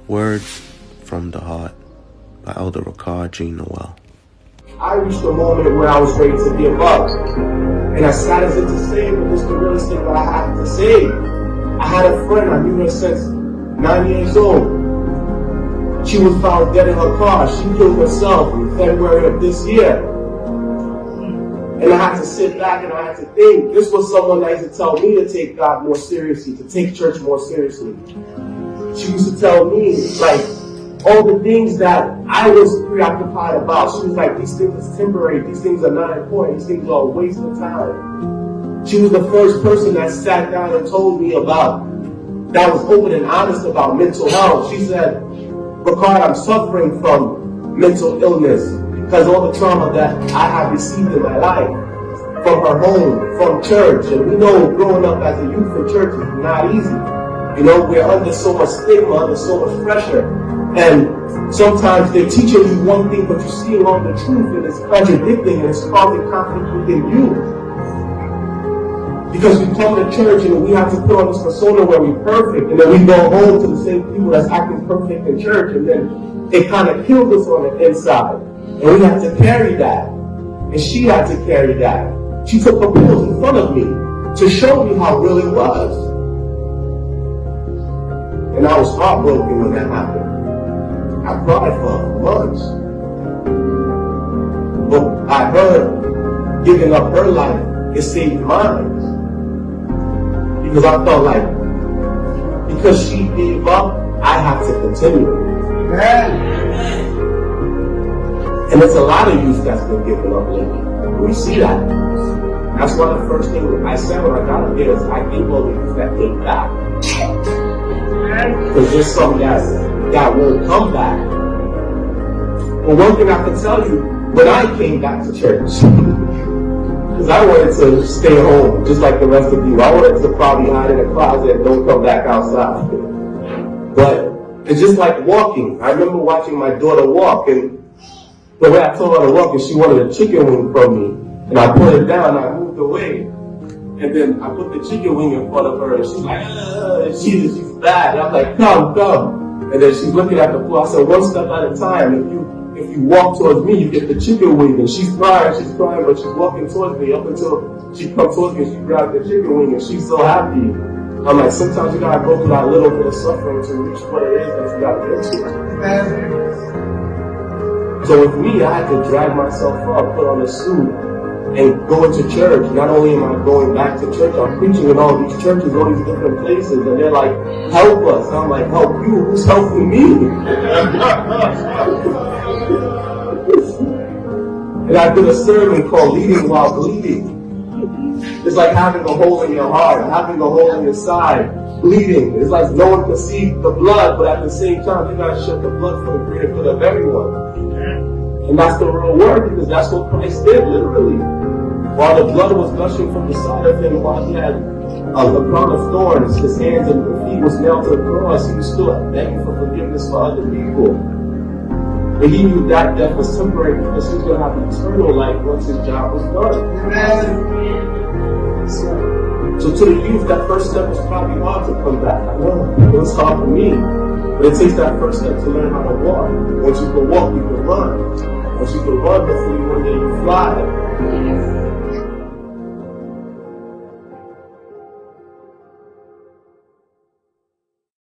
Words from the Heart by Elder Rickard Jean-Noel. I reached a moment where I was ready to give up. And as sad as it to say, but it's the realest thing that I have to say. I had a friend, I knew her since 9 years old. She was found dead in her car. She killed herself in February of this year. And I had to sit back and I had to think. This was someone that used to tell me to take God more seriously, to take church more seriously. She used to tell me, like, all the things that I was preoccupied about. She was like, these things are temporary, these things are not important, these things are a waste of time. She was the first person that sat down and told me about, that was open and honest about mental health. She said, Rickard, I'm suffering from mental illness because all the trauma that I have received in my life, from her home, from church. And we know growing up as a youth in church is not easy. You know, we're under so much stigma, under so much pressure. And sometimes they're teaching you one thing, but you're seeing all the truth, and it's contradicting, and it's causing conflict within you. Because we come to church and we have to put on this persona where we're perfect, and then we go home to the same people that's acting perfect in church, and then it kind of kills us on the inside. And we have to carry that. And she had to carry that. She took her pills in front of me to show me how real it was. And I was heartbroken when that happened. I cried for months. But I heard giving up her life, it saved mine. Because I felt like, because she gave up, I have to continue. And there's a lot of youth that's been giving up lately. We see that. That's why the first thing I said when I got here is I gave all the youth that came back. Because there's some that won't come back. But one thing I can tell you, when I came back to church, because I wanted to stay home, just like the rest of you. I wanted to probably hide in a closet and don't come back outside. But it's just like walking. I remember watching my daughter walk, and the way I told her to walk is she wanted a chicken wing from me. And I put it down, and I moved away. And then I put the chicken wing in front of her, and she's like, and she's bad. And I'm like, come. And then she's looking at the floor. I said, one step at a time. If you walk towards me, you get the chicken wing. And she's crying, but she's walking towards me up until she comes towards me and she grabs the chicken wing, and she's so happy. I'm like, sometimes you gotta go through that little bit of suffering to reach what it is that you gotta get to. So with me, I had to drag myself up, put on a suit, and go into church. Not only am I going back to church, I'm preaching in all these churches, all these different places, and they're like, help us. I'm like, help you? Who's helping me? And I did a sermon called Leading While Bleeding. It's like having a hole in your heart, having a hole in your side, bleeding. It's like no one can see the blood, but at the same time, you gotta shut the blood for the greater good of everyone. And that's the real word, because that's what Christ did, literally. While the blood was gushing from the side of him, while he had a crown of thorns, his hands and feet was nailed to the cross, he was still begging for forgiveness for other people. But he knew that death was temporary because he was going to have eternal life once his job was done. So to the youth, that first step was probably hard to come back. I know, it was hard for me. But it takes that first step to learn how to walk. Once you can walk, you can run. Once you can run, hopefully one day you fly.